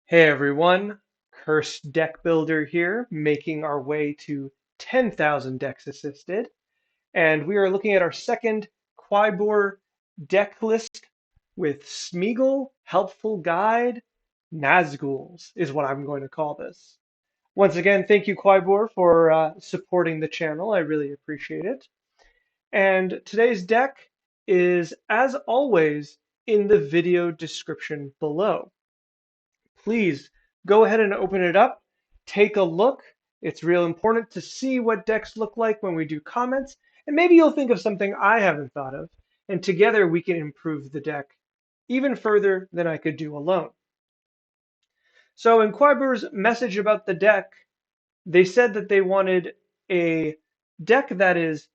Hey everyone, Cursed Deck Builder here, making our way to 10,000 decks assisted. And we are looking at our second Quibor deck list with Sméagol, Helpful Guide, Nazguls is what I'm going to call this. Once again, thank you Quibor for supporting the channel. I really appreciate it. And today's deck is, as always, in the video description below. Please go ahead and open it up. Take a look. It's real important to see what decks look like when we do comments, and maybe you'll think of something I haven't thought of, and together we can improve the deck even further than I could do alone. So in Quibor's message about the deck, they said that they wanted a deck that is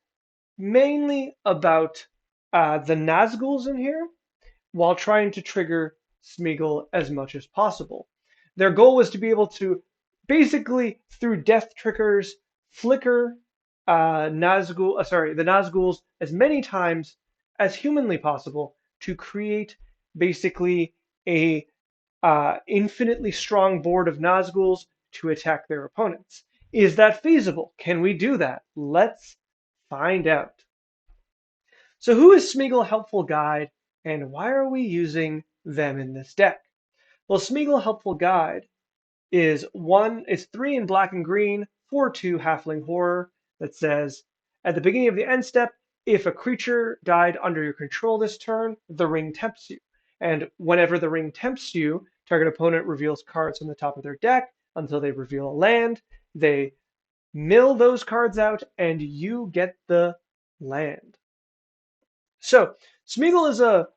mainly about the Nazguls in here, while trying to trigger Sméagol as much as possible. Their goal was to be able to basically, through death triggers, flicker the Nazguls as many times as humanly possible to create basically a infinitely strong board of Nazguls to attack their opponents. Is that feasible? Can we do that? Let's find out. So who is Sméagol Helpful Guide, and why are we using them in this deck? Well, Sméagol Helpful Guide is 3 in black and green, 4/2 Halfling Horror that says, at the beginning of the end step, if a creature died under your control this turn, the ring tempts you. And whenever the ring tempts you, target opponent reveals cards from the top of their deck until they reveal a land. They mill those cards out, and you get the land. So Sméagol is a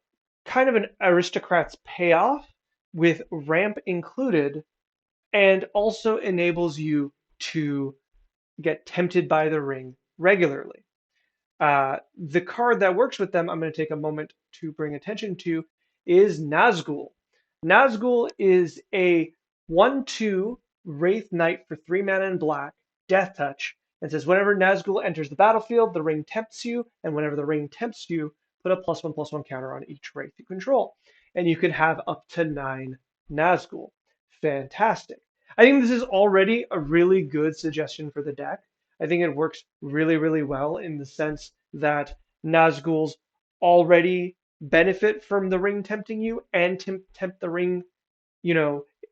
kind of an Aristocrats payoff with ramp included, and also enables you to get tempted by the ring regularly. The card that works with them, I'm going to take a moment to bring attention to, is Nazgul. Nazgul is a 1/2 Wraith Knight for 3 mana and black, Death Touch, and says whenever Nazgul enters the battlefield, the ring tempts you, and whenever the ring tempts you, put a +1/+1 counter on each Wraith you control. And you can have up to 9 Nazgul. Fantastic. I think this is already a really good suggestion for the deck. I think it works really, really well in the sense that Nazguls already benefit from the ring tempting you and tempt the ring,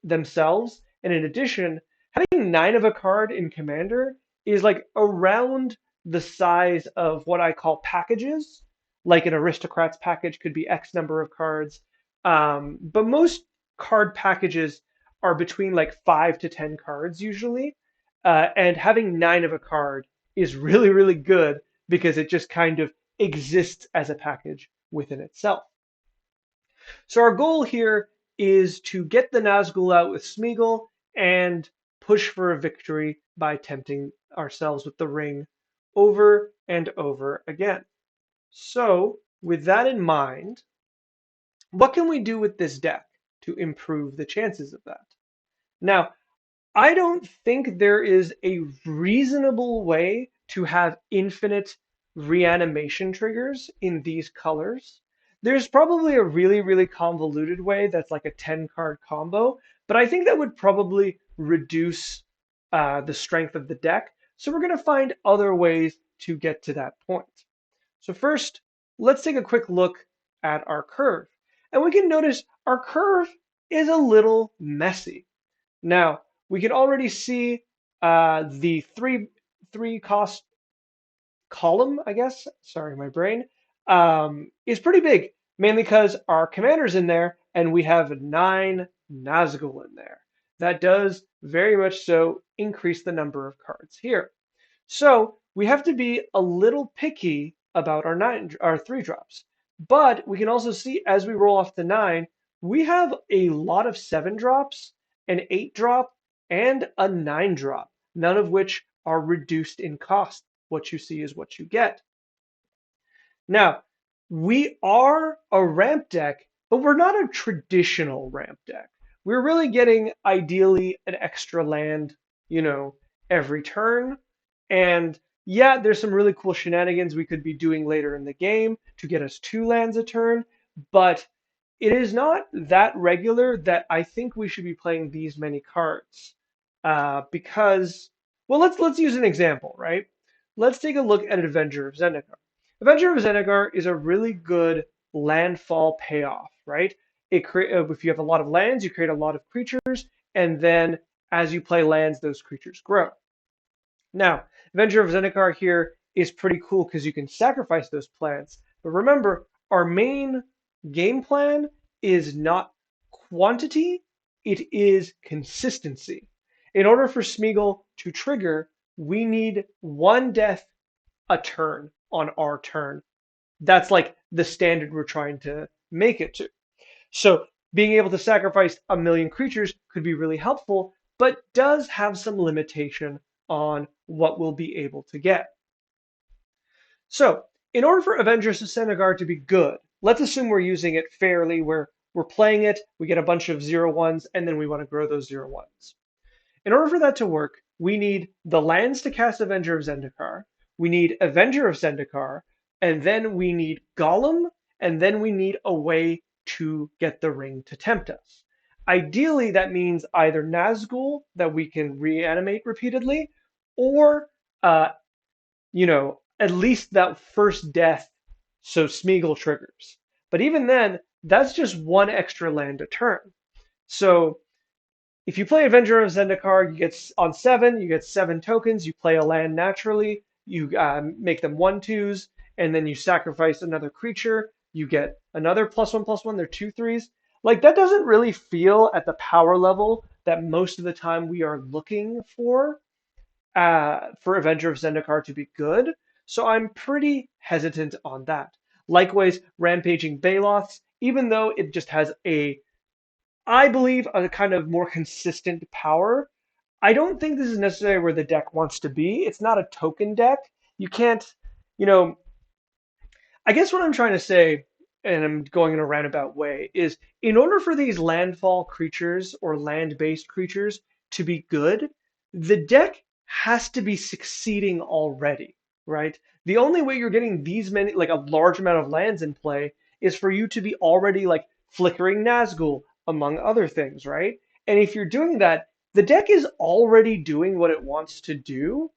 themselves. And in addition, having 9 of a card in Commander is like around the size of what I call packages. Like an Aristocrats package could be X number of cards. But most card packages are between like 5 to 10 cards usually. And having 9 of a card is really, really good because it just kind of exists as a package within itself. So our goal here is to get the Nazgul out with Sméagol and push for a victory by tempting ourselves with the ring over and over again. So with that in mind, what can we do with this deck to improve the chances of that? Now, I don't think there is a reasonable way to have infinite reanimation triggers in these colors. There's probably a really, really convoluted way that's like a 10 card combo, but I think that would probably reduce the strength of the deck. So we're going to find other ways to get to that point. So first, let's take a quick look at our curve. And we can notice our curve is a little messy. Now, we can already see the three cost column, I guess. Sorry, my brain is pretty big, mainly because our commander's in there, and we have 9 Nazgul in there. That does very much so increase the number of cards here. So we have to be a little picky about our 3-drops. But we can also see as we roll off the 9, we have a lot of 7-drops, an 8-drop, and a 9-drop, none of which are reduced in cost. What you see is what you get. Now, we are a ramp deck, but we're not a traditional ramp deck. We're really getting, ideally, an extra land, every turn. And yeah, there's some really cool shenanigans we could be doing later in the game to get us 2 lands a turn, but it is not that regular that I think we should be playing these many cards. Because, well, let's use an example, right? Let's take a look at Avenger of Zendikar. Avenger of Zendikar is a really good landfall payoff, right? If you have a lot of lands, you create a lot of creatures, and then as you play lands, those creatures grow. Now, Avenger of Zendikar here is pretty cool because you can sacrifice those plants. But remember, our main game plan is not quantity, it is consistency. In order for Sméagol to trigger, we need one death a turn on our turn. That's like the standard we're trying to make it to. So being able to sacrifice a million creatures could be really helpful, but does have some limitation on what we'll be able to get. So in order for Avengers of Senegar to be good, let's assume we're using it fairly, where we're playing it, we get a bunch of 0/1s, and then we want to grow those 0/1s. In order for that to work, we need the lands to cast Avenger of Zendikar, we need Avenger of Zendikar, and then we need Golem, and then we need a way to get the ring to tempt us. Ideally, that means either Nazgul that we can reanimate repeatedly, or at least that first death so Sméagol triggers. But even then, that's just one extra land a turn. So if you play Avenger of Zendikar, you get on 7, you get 7 tokens, you play a land naturally, you make them 1/2s, and then you sacrifice another creature, you get another +1/+1, they're 2/3s. Like, that doesn't really feel at the power level that most of the time we are looking for Avenger of Zendikar to be good, so I'm pretty hesitant on that. Likewise, Rampaging Baloths, even though it just has I believe, a kind of more consistent power, I don't think this is necessarily where the deck wants to be. It's not a token deck. You can't, you know, I guess what I'm trying to say, and I'm going in a roundabout way, is in order for these landfall creatures or land-based creatures to be good, the deck has to be succeeding already, right? The only way you're getting these many, like a large amount of lands in play, is for you to be already like flickering Nazgul, among other things, right? And if you're doing that, the deck is already doing what it wants to do,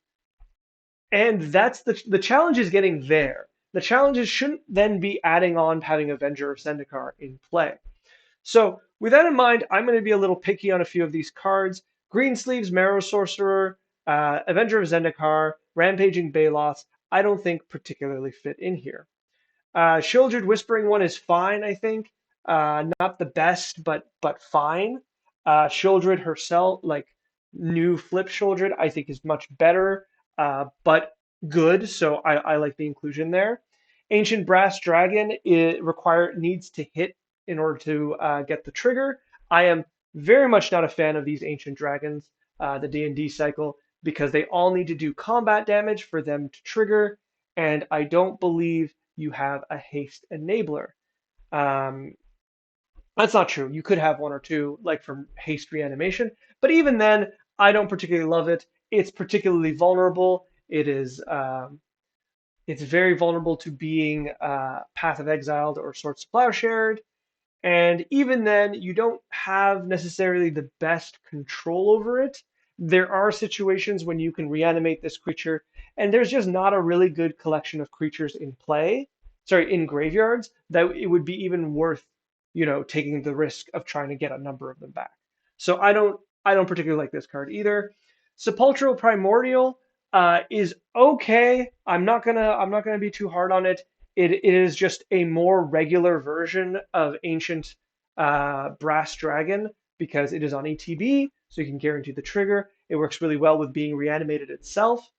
and that's the challenge is getting there. The challenges shouldn't then be adding on having Avenger of Zendikar in play. So with that in mind, I'm going to be a little picky on a few of these cards. Greensleeves, Marrow Sorcerer, Avenger of Zendikar, Rampaging Baloths, I don't think particularly fit in here. Shieldred Whispering one is fine, I think. Not the best, but fine. Shieldred herself, like new Flip Shieldred, I think is much better, but good. So I like the inclusion there. Ancient Brass Dragon needs to hit in order to get the trigger. I am very much not a fan of these Ancient Dragons, the D&D cycle, because they all need to do combat damage for them to trigger, and I don't believe you have a haste enabler. Um, that's not true. You could have one or two, like from haste reanimation, but even then, I don't particularly love it. It's particularly vulnerable. It's very vulnerable to being Path of Exiled or Swords to Plowshared. And even then, you don't have necessarily the best control over it. There are situations when you can reanimate this creature, and there's just not a really good collection of creatures in play, sorry, in graveyards, that it would be even worth, taking the risk of trying to get a number of them back. So I don't particularly like this card either. Sepulchral Primordial is okay. I'm not gonna be too hard on it. It is just a more regular version of Ancient Brass Dragon because it is on ETB, so you can guarantee the trigger. It works really well with being reanimated itself.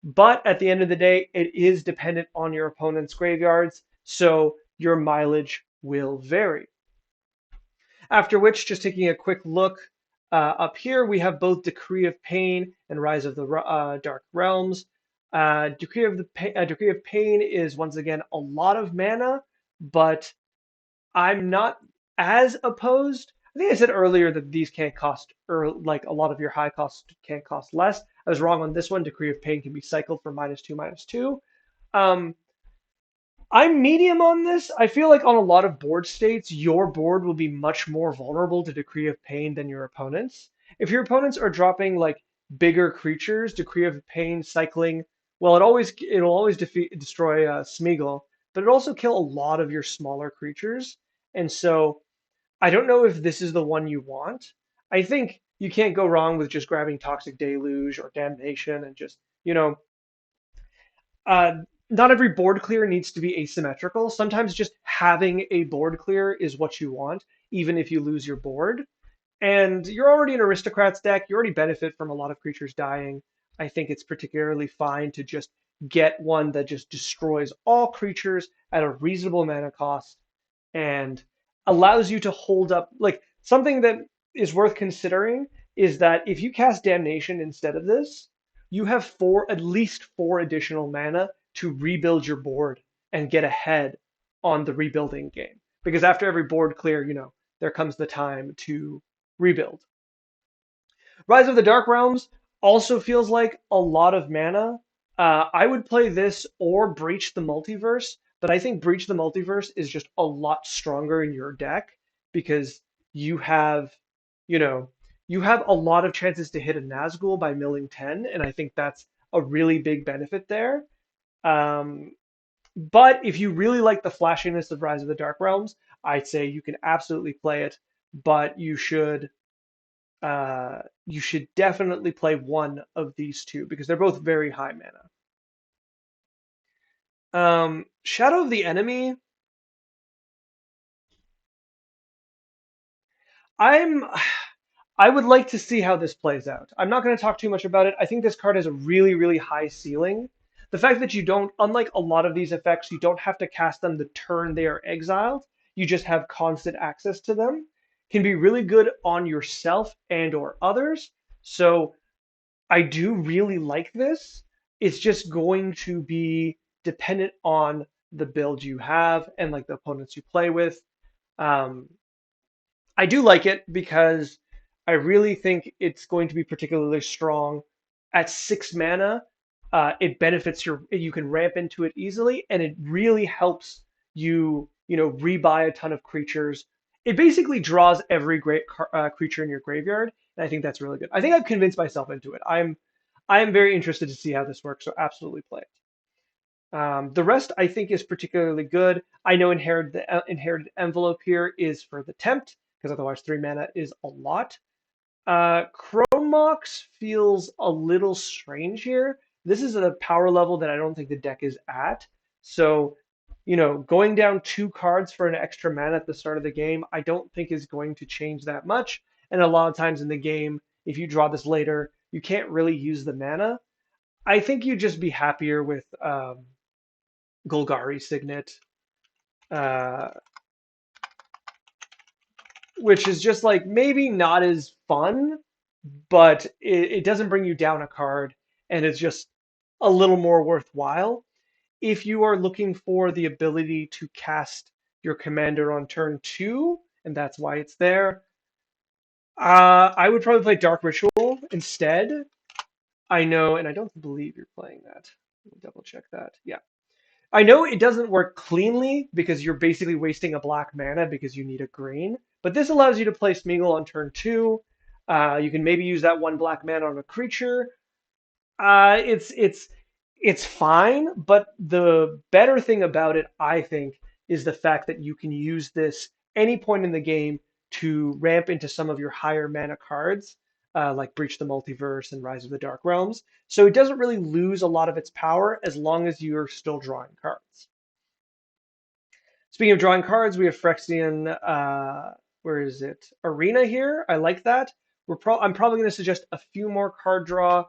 But at the end of the day, it is dependent on your opponent's graveyards, so your mileage will vary. After which, just taking a quick look up here, we have both Decree of Pain and Rise of the Dark Realms. Decree of Pain is once again a lot of mana, but I'm not as opposed. I think I said earlier that these can't cost, or like a lot of your high costs can't cost less. I was wrong on this one. Decree of Pain can be cycled for -2/-2. Um, I'm medium on this. I feel like on a lot of board states, your board will be much more vulnerable to Decree of Pain than your opponents. If your opponents are dropping like bigger creatures, Decree of Pain cycling, well, it'll always destroy Sméagol, but it also kill a lot of your smaller creatures. And so I don't know if this is the one you want. I think you can't go wrong with just grabbing Toxic Deluge or Damnation and just, uh, not every board clear needs to be asymmetrical. Sometimes just having a board clear is what you want, even if you lose your board. And you're already an Aristocrats deck. You already benefit from a lot of creatures dying. I think it's particularly fine to just get one that just destroys all creatures at a reasonable mana cost and allows you to hold up. Like something that is worth considering is that if you cast Damnation instead of this, you have at least four additional mana to rebuild your board and get ahead on the rebuilding game. Because after every board clear, there comes the time to rebuild. Rise of the Dark Realms also feels like a lot of mana. I would play this or Breach the Multiverse, but I think Breach the Multiverse is just a lot stronger in your deck because you have, you know, you have a lot of chances to hit a Nazgul by milling 10, and I think that's a really big benefit there. Um, but if you really like the flashiness of Rise of the Dark Realms, I'd say you can absolutely play it, but you should definitely play one of these two because they're both very high mana. Shadow of the Enemy. I'm. I would like to see how this plays out. I'm not going to talk too much about it. I think this card has a really, really high ceiling. The fact that you don't, unlike a lot of these effects, you don't have to cast them the turn they are exiled. You just have constant access to them. Can be really good on yourself and or others. So I do really like this. It's just going to be dependent on the build you have and like the opponents you play with. Um, I do like it because I really think it's going to be particularly strong at 6 mana. It benefits you can ramp into it easily, and it really helps rebuy a ton of creatures. It basically draws every great creature in your graveyard, and I think that's really good. I think I've convinced myself into it. I am very interested to see how this works, so absolutely play it. The rest I think is particularly good. I know inherited envelope here is for the tempt, because otherwise 3 mana is a lot. chromox feels a little strange here. This is at a power level that I don't think the deck is at. So, going down 2 cards for an extra mana at the start of the game, I don't think is going to change that much. And a lot of times in the game, if you draw this later, you can't really use the mana. I think you'd just be happier with Golgari Signet, uh, which is just like maybe not as fun, but it doesn't bring you down a card, and it's just a little more worthwhile. If you are looking for the ability to cast your commander on turn 2, and that's why it's there, I would probably play Dark Ritual instead. I know, and I don't believe you're playing that. Let me double check that. Yeah. I know it doesn't work cleanly because you're basically wasting a black mana because you need a green, but this allows you to play Sméagol on turn 2. You can maybe use that 1 black mana on a creature. It's fine, but the better thing about it, I think, is the fact that you can use this any point in the game to ramp into some of your higher mana cards, like Breach the Multiverse and Rise of the Dark Realms. So it doesn't really lose a lot of its power as long as you're still drawing cards. Speaking of drawing cards, we have Frexian. Where is it? Arena here. I like that. I'm probably going to suggest a few more card draw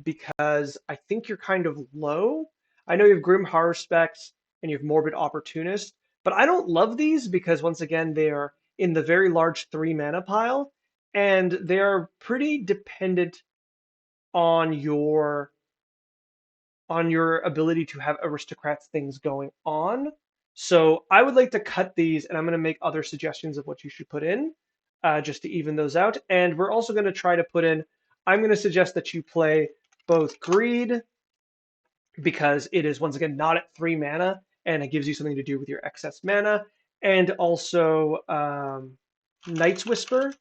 because I think you're kind of low. I know you have Grim Haruspex and you have Morbid Opportunist, but I don't love these because once again they are in the very large 3 mana pile, and they are pretty dependent on your ability to have aristocrats things going on. So I would like to cut these, and I'm going to make other suggestions of what you should put in, just to even those out. And we're also going to try to put in. I'm going to suggest that you play both Greed because it is once again not at 3 mana, and it gives you something to do with your excess mana. And also Night's Whisper,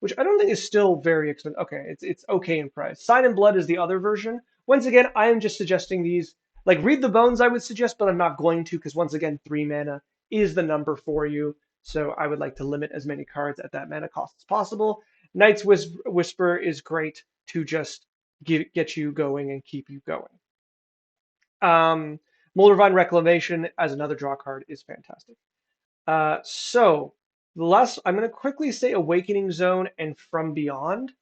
which I don't think is still very expensive. Okay, it's okay in price. Sign and Blood is the other version. Once again, I am just suggesting these. Like Read the Bones, I would suggest, but I'm not going to because once again, 3 mana is the number for you. So I would like to limit as many cards at that mana cost as possible. Night's Whisper is great to just get you going and keep you going. Moldervine Reclamation as another draw card is fantastic. So the last, I'm going to quickly say Awakening Zone and From Beyond.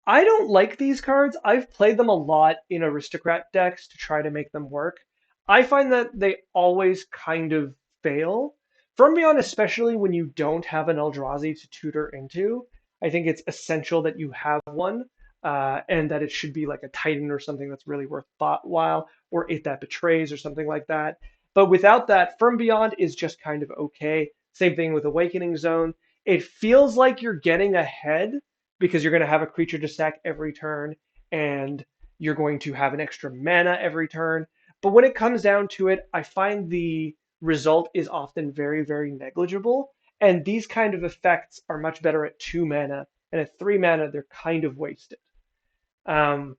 I don't like these cards. I've played them a lot in Aristocrat decks to try to make them work. I find that they always kind of fail. From Beyond, especially when you don't have an Eldrazi to tutor into, I think it's essential that you have one, and that it should be like a Titan or something that's really worthwhile, or It That Betrays or something like that. But without that, From Beyond is just kind of okay. Same thing with Awakening Zone. It feels like you're getting ahead because you're going to have a creature to sack every turn, and you're going to have an extra mana every turn. But when it comes down to it, I find the result is often very, very negligible. And these kind of effects are much better at 2 mana, and at 3 mana, they're kind of wasted. Um,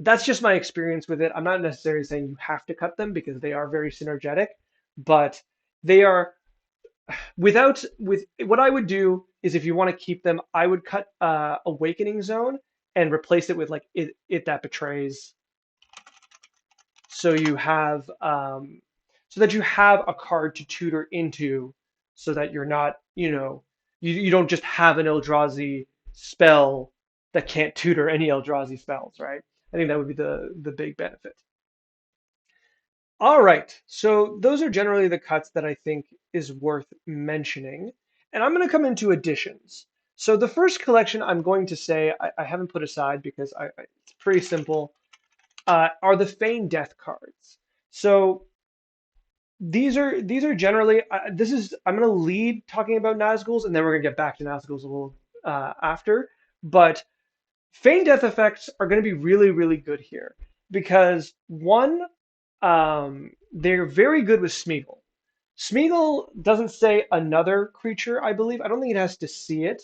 that's just my experience with it. I'm not necessarily saying you have to cut them because they are very synergetic, but they are with what I would do is if you want to keep them, I would cut Awakening Zone and replace it with like it That Betrays. So you have so that you have a card to tutor into, so that you're not, you don't just have an Eldrazi spell that can't tutor any Eldrazi spells, right? I think that would be the big benefit. All right, so those are generally the cuts that I think is worth mentioning. And I'm going to come into additions. So the first collection I'm going to say I haven't put aside because it's pretty simple, are the Feign Death cards. So these are generally, I'm going to lead talking about Nazguls, and then we're going to get back to Nazguls a little after. But Feign Death effects are going to be really, really good here because one, they're very good with Sméagol. Sméagol doesn't say another creature, I believe. I don't think it has to see it.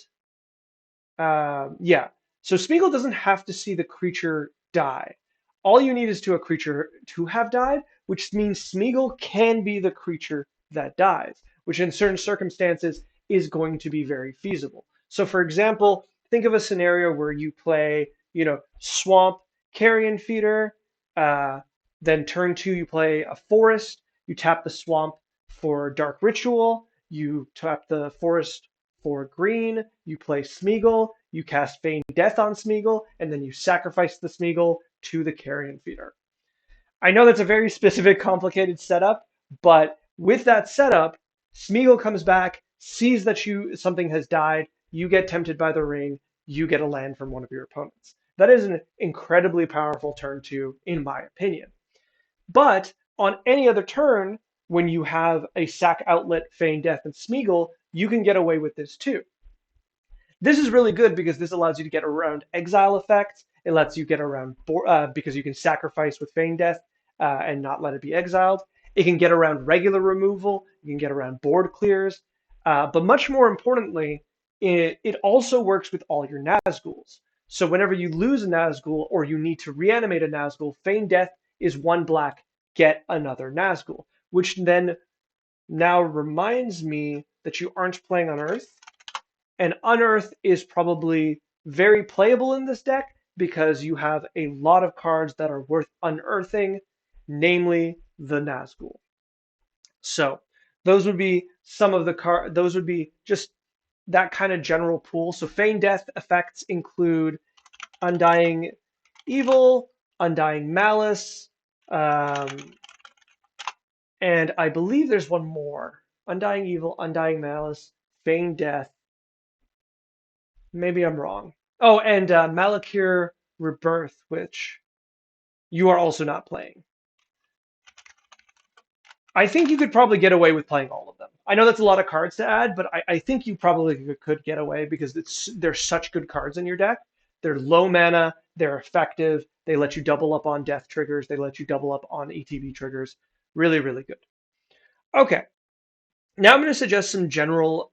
Yeah. So Sméagol doesn't have to see the creature die. All you need is to a creature to have died, which means Sméagol can be the creature that dies, which in certain circumstances is going to be very feasible. So for example, think of a scenario where you play, Swamp, Carrion Feeder, then turn 2 you play a Forest, you tap the Swamp for Dark Ritual, you tap the Forest for green, you play Sméagol, you cast Feign Death on Sméagol, and then you sacrifice the Sméagol to the Carrion Feeder. I know that's a very specific, complicated setup, but with that setup, Sméagol comes back, sees that something has died, you get tempted by the ring, you get a land from one of your opponents. That is an incredibly powerful turn 2, in my opinion. But on any other turn, when you have a sack outlet, Feign Death, and Sméagol, you can get away with this too. This is really good because this allows you to get around exile effects. It lets you get around because you can sacrifice with Feign Death and not let it be exiled. It can get around regular removal. You can get around board clears. But much more importantly, it also works with all your Nazguls. So whenever you lose a Nazgul or you need to reanimate a Nazgul, Feign Death is 1 black, get another Nazgul, which then now reminds me that you aren't playing on Earth. And Unearth is probably very playable in this deck because you have a lot of cards that are worth unearthing, namely the Nazgul. So those would be some of the cards. Those would be just that kind of general pool. So Feign Death effects include Undying Evil, Undying Malice, and I believe there's one more. Undying Evil, Undying Malice, Feign Death. Maybe I'm wrong. Oh, and Malakir Rebirth, which you are also not playing. I think you could probably get away with playing all of them. I know that's a lot of cards to add, but I think you probably could get away because they're such good cards in your deck. They're low mana, they're effective, They let you double up on death triggers. They let you double up on ETB triggers. Really, really good. Okay, now I'm going to suggest some general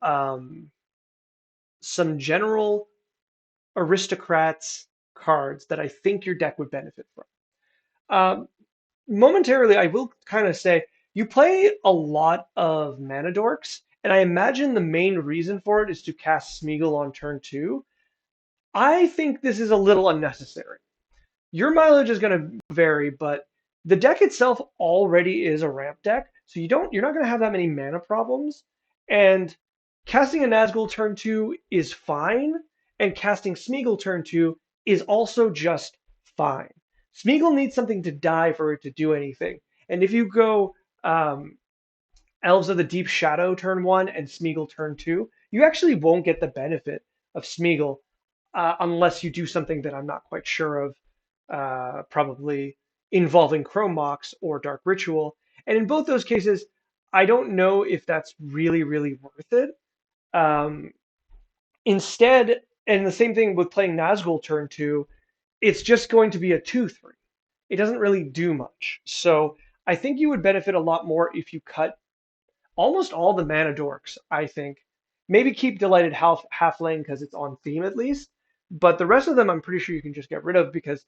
Aristocrats cards that I think your deck would benefit from. Um, Momentarily, I will kind of say you play a lot of mana dorks, and I imagine the main reason for it is to cast Sméagol on turn two. I think this is a little unnecessary. Your mileage is going to vary, but the deck itself already is a ramp deck, so you're not going to have that many mana problems. And casting a Nazgul turn two is fine, and casting Sméagol turn two is also just fine. Sméagol needs something to die for it to do anything, and if you go Elves of the Deep Shadow turn one and Sméagol turn two, you actually won't get the benefit of Sméagol unless you do something that I'm not quite sure of, probably involving chromox or dark ritual. And in both those cases, I don't know if that's really, really worth it. Um, Instead, and the same thing with playing Nazgul turn two, it's just going to be a 2/3. It doesn't really do much. So I think you would benefit a lot more if you cut almost all the mana dorks, I think. Maybe keep Delighted Halfling because it's on theme at least. But the rest of them, I'm pretty sure you can just get rid of because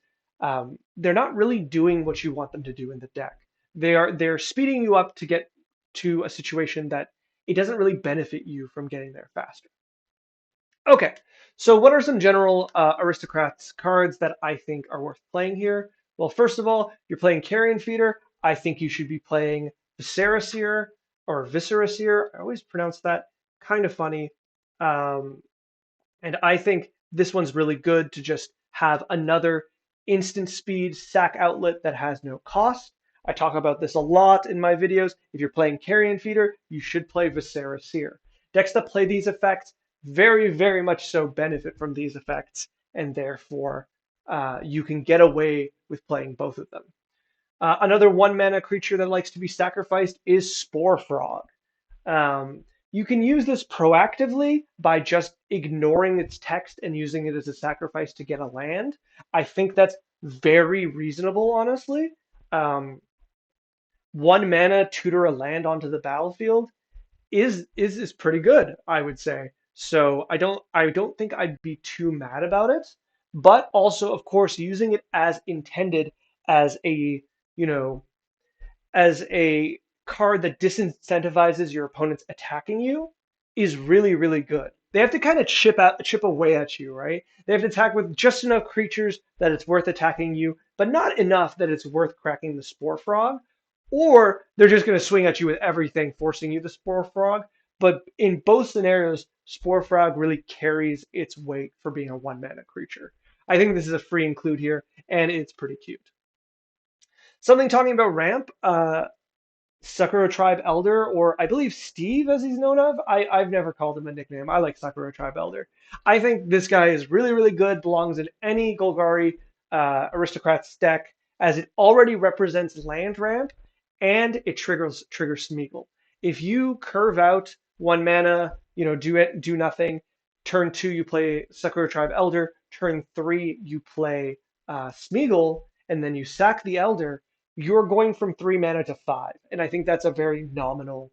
they're not really doing what you want them to do in the deck. They're speeding you up to get to a situation that it doesn't really benefit you from getting there faster. Okay, so what are some general Aristocrats cards that I think are worth playing here? Well, first of all, you're playing Carrion Feeder. I think you should be playing Visceraseer or Visceraseer. I always pronounce that kind of funny. Um, and I think this one's really good to just have another instant speed sack outlet that has no cost. I talk about this a lot in my videos. If you're playing Carrion Feeder, you should play Visceraseer. Decks that play these effects very, very much so benefit from these effects, and therefore you can get away with playing both of them. Another one mana creature that likes to be sacrificed is Spore Frog. You can use this proactively by just ignoring its text and using it as a sacrifice to get a land. I think that's very reasonable, honestly. Um, One mana tutor a land onto the battlefield is pretty good, I would say. So I don't think I'd be too mad about it. But also, of course, using it as intended as a you know as a card that disincentivizes your opponents attacking you is really, really good. They have to kind of chip away at you, right? They have to attack with just enough creatures that it's worth attacking you, but not enough that it's worth cracking the Spore Frog. Or they're just going to swing at you with everything, forcing you to Spore Frog. But in both scenarios, Spore Frog really carries its weight for being a one mana creature. I think this is a free include here, and it's pretty cute. Something talking about ramp. Sakura Tribe Elder, or I believe Steve, as he's known of. I've never called him a nickname. I like Sakura Tribe Elder. I think this guy is really, really good, belongs in any Golgari Aristocrats deck, as it already represents land ramp, and it triggers Sméagol. If you curve out one mana, do nothing. Turn two, you play Sakura Tribe Elder. Turn three, you play Sméagol, and then you sack the Elder, you're going from 3 mana to 5. And I think that's a very nominal,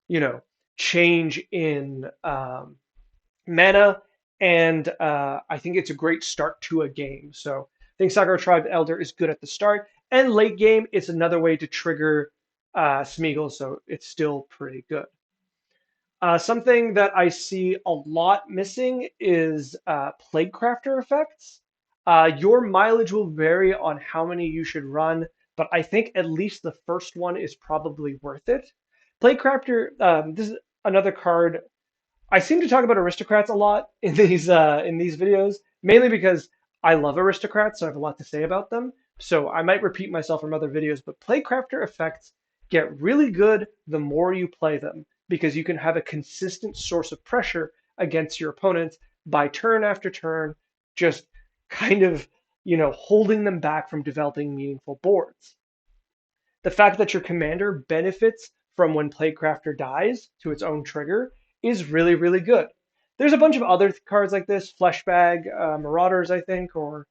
you know, change in mana. And I think it's a great start to a game. So I think Sakura Tribe Elder is good at the start. And late game, it's another way to trigger Sméagol, so it's still pretty good. Something that I see a lot missing is Plaguecrafter effects. Your mileage will vary on how many you should run, but I think at least the first one is probably worth it. Plaguecrafter, this is another card. I seem to talk about aristocrats a lot in these videos, mainly because I love aristocrats, so I have a lot to say about them. So I might repeat myself from other videos, but Plaguecrafter effects get really good the more you play them, because you can have a consistent source of pressure against your opponents by turn after turn, just kind of, holding them back from developing meaningful boards. The fact that your commander benefits from when Plaguecrafter dies to its own trigger is really, really good. There's a bunch of other cards like this, Fleshbag, Marauders, I think, or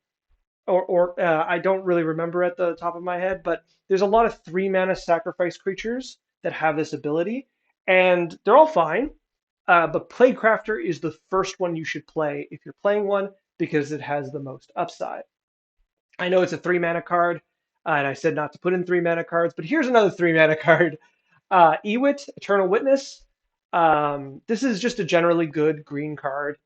or I don't really remember at the top of my head, but there's a lot of 3 mana sacrifice creatures that have this ability, and they're all fine. But Plaguecrafter is the first one you should play if you're playing one because it has the most upside. I know it's a 3 mana card, and I said not to put in 3 mana cards, but here's another 3 mana card. Ewit, Eternal Witness. This is just a generally good green card.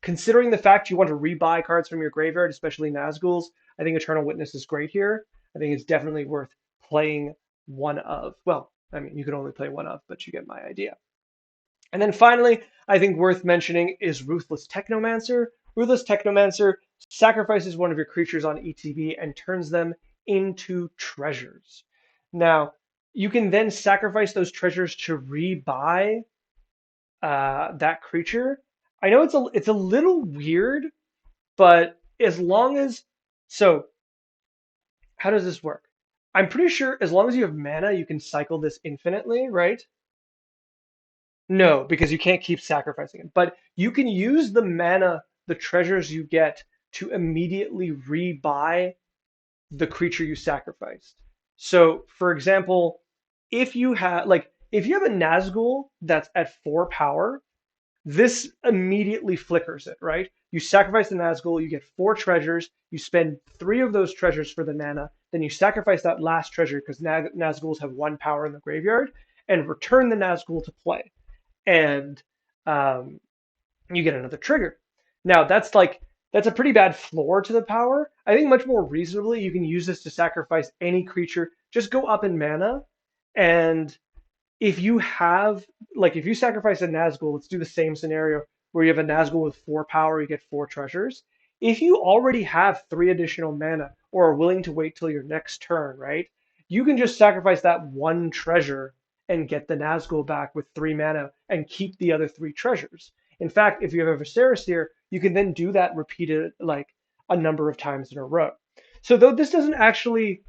Considering the fact you want to rebuy cards from your graveyard, especially Nazguls, I think Eternal Witness is great here. I think it's definitely worth playing one of. Well, I mean, you can only play one of, but you get my idea. And then finally, I think worth mentioning is Ruthless Technomancer. Ruthless Technomancer sacrifices one of your creatures on ETB and turns them into treasures. Now, you can then sacrifice those treasures to rebuy that creature. I know it's a little weird, but as long as so, how does this work? I'm pretty sure as long as you have mana, you can cycle this infinitely, right? No, because you can't keep sacrificing it. But you can use the mana, the treasures you get, to immediately rebuy the creature you sacrificed. So, for example, if you have a Nazgul that's at 4 power, this immediately flickers it, right? You sacrifice the Nazgul, you get 4 treasures, you spend 3 of those treasures for the mana, then you sacrifice that last treasure because Nazguls have 1 power in the graveyard, and return the Nazgul to play. And um, you get another trigger. Now that's a pretty bad floor to the power. I think much more reasonably you can use this to sacrifice any creature. Just go up in mana, and if you have if you sacrifice a Nazgul, let's do the same scenario where you have a Nazgul with 4 power, you get 4 treasures. If you already have 3 additional mana or are willing to wait till your next turn, right? You can just sacrifice that 1 treasure and get the Nazgul back with 3 mana and keep the other 3 treasures. In fact, if you have a Viserys here, you can then do that repeated like a number of times in a row. So though this doesn't actually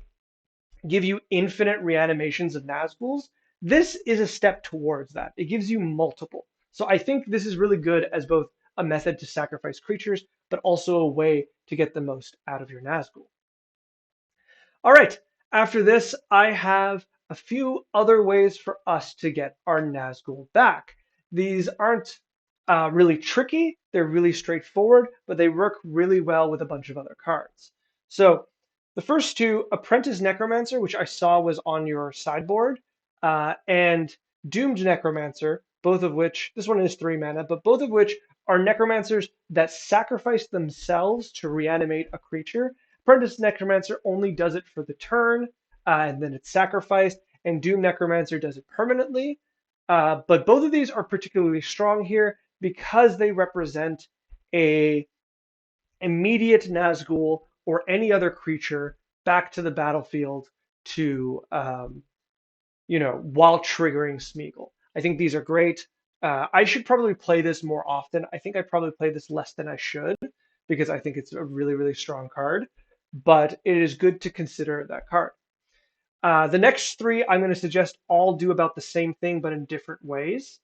give you infinite reanimations of Nazguls, this is a step towards that. It gives you multiple. So I think this is really good as both a method to sacrifice creatures, but also a way to get the most out of your Nazgul. All right, after this, I have a few other ways for us to get our Nazgul back. These aren't really tricky, they're really straightforward, but they work really well with a bunch of other cards. So the first two, Apprentice Necromancer, which I saw was on your sideboard, and Doomed Necromancer, both of which, this one is 3 mana, but both of which are necromancers that sacrifice themselves to reanimate a creature. Apprentice Necromancer only does it for the turn, and then it's sacrificed, and Doom Necromancer does it permanently. But both of these are particularly strong here because they represent a immediate Nazgul or any other creature back to the battlefield to, while triggering Sméagol. I think these are great. I should probably play this more often. I think I probably play this less than I should because I think it's a really, really strong card. But it is good to consider that card. The next three I'm going to suggest all do about the same thing, but in different ways.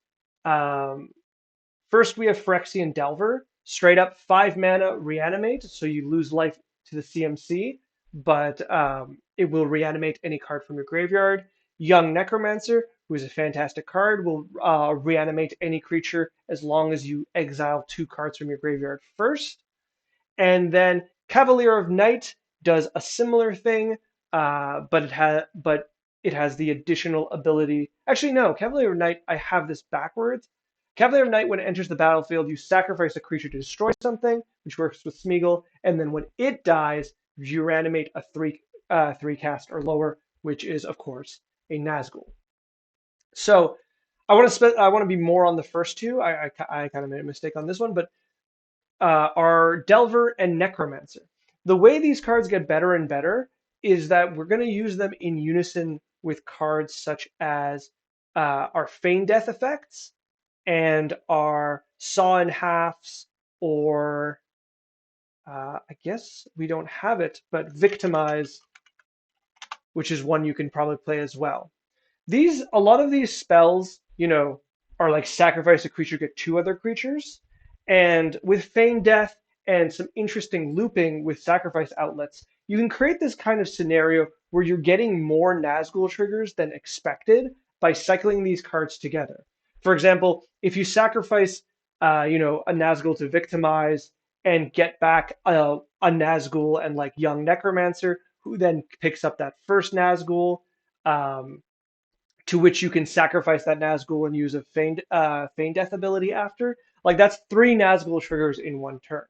First, we have Phyrexian Delver. Straight up 5 mana reanimate, so you lose life to the CMC, but it will reanimate any card from your graveyard. Young Necromancer, who is a fantastic card, will reanimate any creature as long as you exile 2 cards from your graveyard first. And then Cavalier of Night does a similar thing, but it has the additional ability. Actually, no, Cavalier of Night, I have this backwards. Cavalier of Night, when it enters the battlefield, you sacrifice a creature to destroy something, which works with Sméagol, and then when it dies, you reanimate a 3 cast or lower, which is, of course, a Nazgul. So I want to be more on the first two. I kind of made a mistake on this one, but are Delver and Necromancer. The way these cards get better and better is that we're going to use them in unison with cards such as our Feign Death effects and our Saw in Halves, or I guess we don't have it, but Victimize, which is one you can probably play as well. A lot of these spells, are like sacrifice a creature, get 2 other creatures. And with Feign Death and some interesting looping with sacrifice outlets, you can create this kind of scenario where you're getting more Nazgul triggers than expected by cycling these cards together. For example, if you sacrifice, a Nazgul to victimize and get back a Nazgul and like young Necromancer, who then picks up that first Nazgul, um, to which you can sacrifice that Nazgul and use a feign death ability after. Like that's three Nazgul triggers in one turn.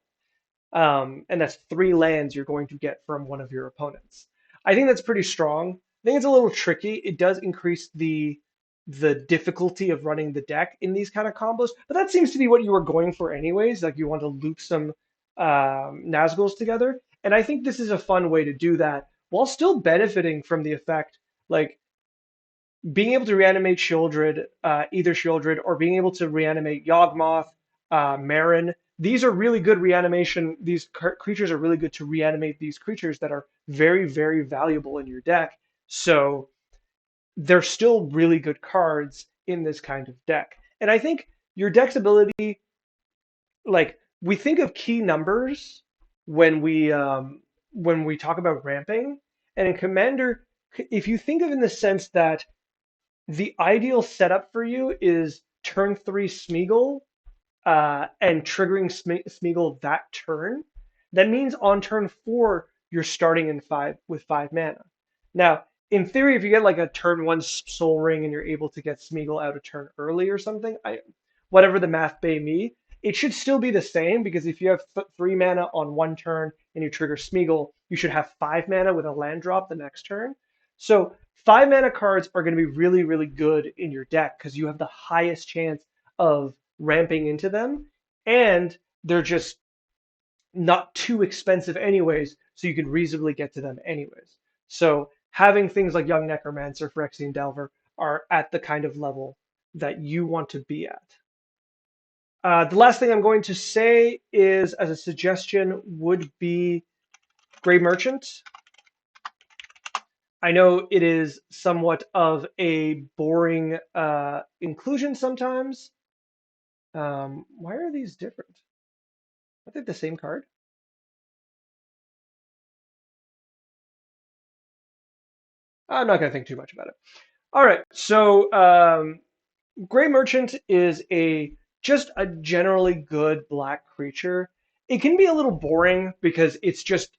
And that's three lands you're going to get from one of your opponents. I think that's pretty strong. I think it's a little tricky. It does increase the difficulty of running the deck in these kind of combos, but that seems to be what you were going for anyways. Like you want to loop some Nazguls together, and I think this is a fun way to do that while still benefiting from the effect. Like being able to reanimate Shieldred, either Shieldred, or being able to reanimate Yawgmoth, Marin. These are really good reanimation. These creatures are really good to reanimate these creatures that are very, very valuable in your deck. So they're still really good cards in this kind of deck. And I think your deck's ability, like we think of key numbers when we talk about ramping, and in Commander, if you think of it in the sense that the ideal setup for you is turn three Sméagol and triggering Sméagol that turn. That means on turn four you're starting in five with 5 mana. Now, in theory, if you get like a turn one Soul Ring and you're able to get Sméagol out a turn early or something, whatever the math may be, it should still be the same because if you have 3 mana on one turn and you trigger Sméagol, you should have 5 mana with a land drop the next turn. So 5 mana cards are going to be really, really good in your deck because you have the highest chance of ramping into them, and they're just not too expensive anyways, so you can reasonably get to them anyways. So having things like Young Necromancer, Phyrexian Delver are at the kind of level that you want to be at. The last thing I'm going to say is, as a suggestion, would be Grey Merchant. I know it is somewhat of a boring inclusion sometimes. Why are these different? Are they the same card? I'm not going to think too much about it. All right, so Gray Merchant is just a generally good black creature. It can be a little boring because it's just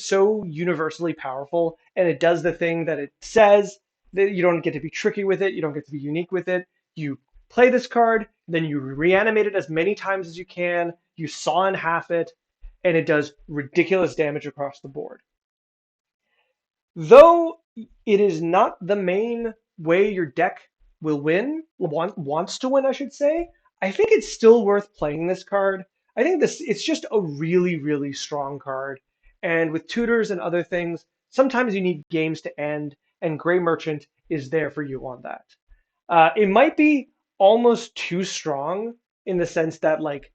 so universally powerful, and it does the thing that it says. That you don't get to be tricky with it, you don't get to be unique with it. You play this card, then you reanimate it as many times as you can. You saw in half it, and it does ridiculous damage across the board. Though it is not the main way your deck will win, wants to win, I should say, I think it's still worth playing this card. I think it's just a really, really strong card. And with tutors and other things, sometimes you need games to end, and Grey Merchant is there for you on that. It might be almost too strong in the sense that like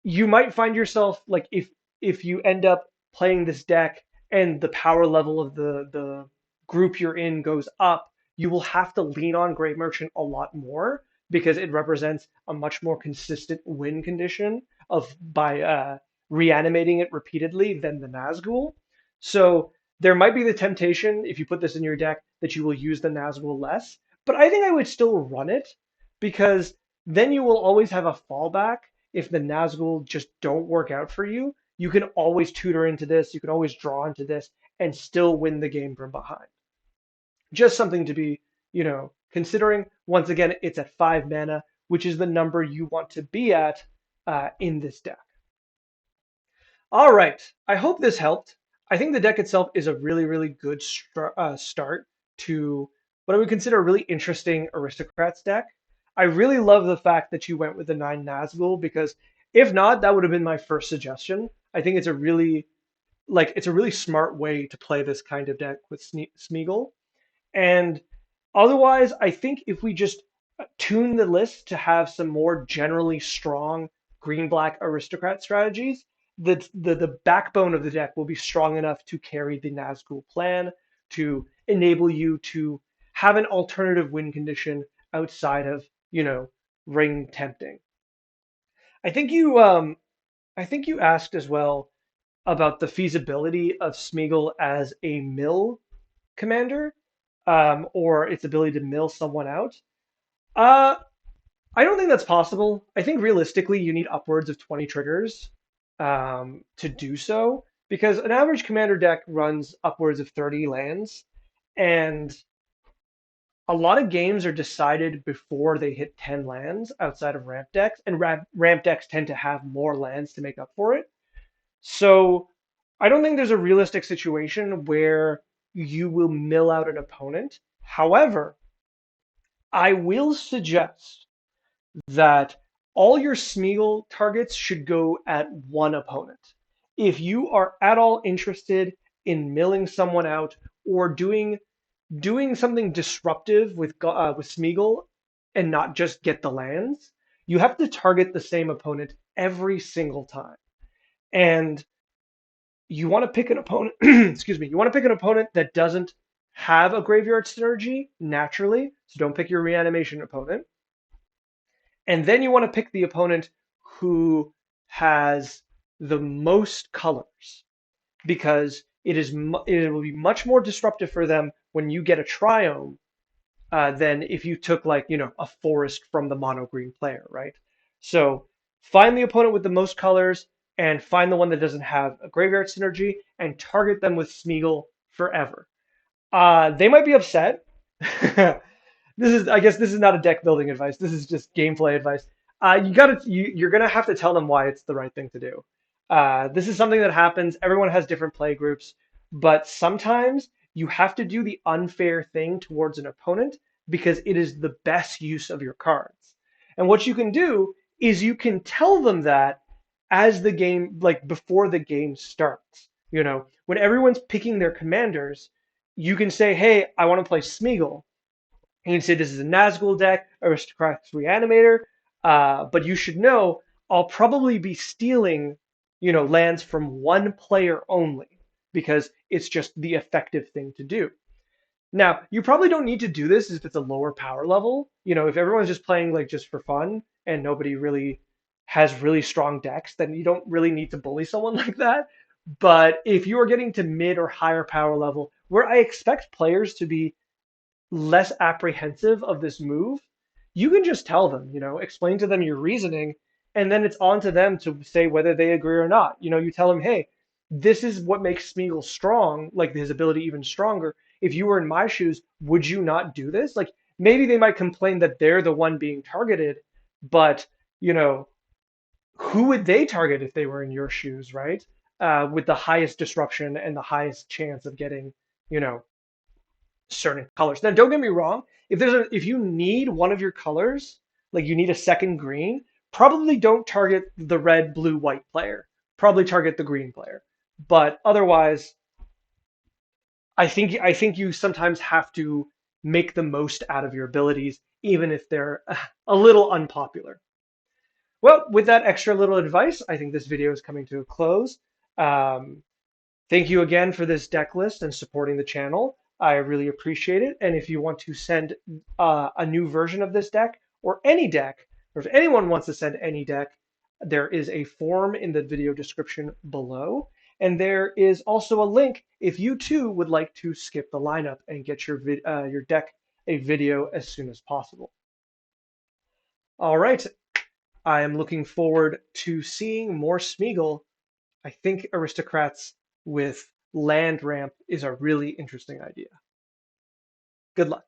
you might find yourself like if you end up playing this deck and the power level of the group you're in goes up, you will have to lean on Great Merchant a lot more because it represents a much more consistent win condition of by reanimating it repeatedly than the Nazgul. So there might be the temptation if you put this in your deck that you will use the Nazgul less, but I think I would still run it because then you will always have a fallback if the Nazgul just don't work out for you. You can always tutor into this, you can always draw into this, and still win the game from behind. Just something to be, considering. Once again, it's at 5 mana, which is the number you want to be at in this deck. All right, I hope this helped. I think the deck itself is a really, really good start to what I would consider a really interesting Aristocrats deck. I really love the fact that you went with the 9 Nazgul because if not, that would have been my first suggestion. I think it's a really smart way to play this kind of deck with Sméagol. And otherwise, I think if we just tune the list to have some more generally strong green-black aristocrat strategies, the backbone of the deck will be strong enough to carry the Nazgul plan to enable you to have an alternative win condition outside of, ring tempting. I think you I think you asked as well about the feasibility of Sméagol as a mill commander, or its ability to mill someone out. Uh, I don't think that's possible. I think realistically, you need upwards of 20 triggers to do so, because an average commander deck runs upwards of 30 lands, and a lot of games are decided before they hit 10 lands outside of ramp decks, and ramp decks tend to have more lands to make up for it. So I don't think there's a realistic situation where you will mill out an opponent. However, I will suggest that all your Sméagol targets should go at one opponent. If you are at all interested in milling someone out or doing something disruptive with Sméagol and not just get the lands, you have to target the same opponent every single time. And you want to pick an opponent, excuse me, you want to pick an opponent that doesn't have a graveyard synergy naturally, so don't pick your reanimation opponent. And then you want to pick the opponent who has the most colors, because it will be much more disruptive for them when you get a triome than if you took, like, a forest from the mono green player, right? So find the opponent with the most colors and find the one that doesn't have a graveyard synergy and target them with Sméagol forever. They might be upset. I guess this is not a deck building advice. This is just gameplay advice. You're gonna have to tell them why it's the right thing to do. This is something that happens. Everyone has different play groups, but sometimes you have to do the unfair thing towards an opponent because it is the best use of your cards. And what you can do is you can tell them that as the game, like before the game starts. When everyone's picking their commanders, you can say, "Hey, I want to play Sméagol." And you can say, "This is a Nazgul deck, Aristocrats Reanimator, but you should know I'll probably be stealing, lands from one player only because it's just the effective thing to do." Now, you probably don't need to do this if it's a lower power level. If everyone's just playing like just for fun and nobody really has really strong decks, then you don't really need to bully someone like that. But if you are getting to mid or higher power level, where I expect players to be less apprehensive of this move, you can just tell them, explain to them your reasoning, and then it's on to them to say whether they agree or not. You tell them, "Hey, this is what makes Sméagol strong, like his ability even stronger. If you were in my shoes, would you not do this?" Like, maybe they might complain that they're the one being targeted, but who would they target if they were in your shoes, right? With the highest disruption and the highest chance of getting, you know, certain colors. Now, don't get me wrong. If you need one of your colors, like you need a second green, probably don't target the red, blue, white player. Probably target the green player. But otherwise, I think you sometimes have to make the most out of your abilities, even if they're a little unpopular. Well, with that extra little advice, I think this video is coming to a close. Um, Thank you again for this deck list and supporting the channel. I really appreciate it. And if you want to send a new version of this deck or any deck, or if anyone wants to send any deck, there is a form in the video description below. And there is also a link if you too would like to skip the lineup and get your deck a video as soon as possible. All right, I am looking forward to seeing more Sméagol. I think Aristocrats with land ramp is a really interesting idea. Good luck.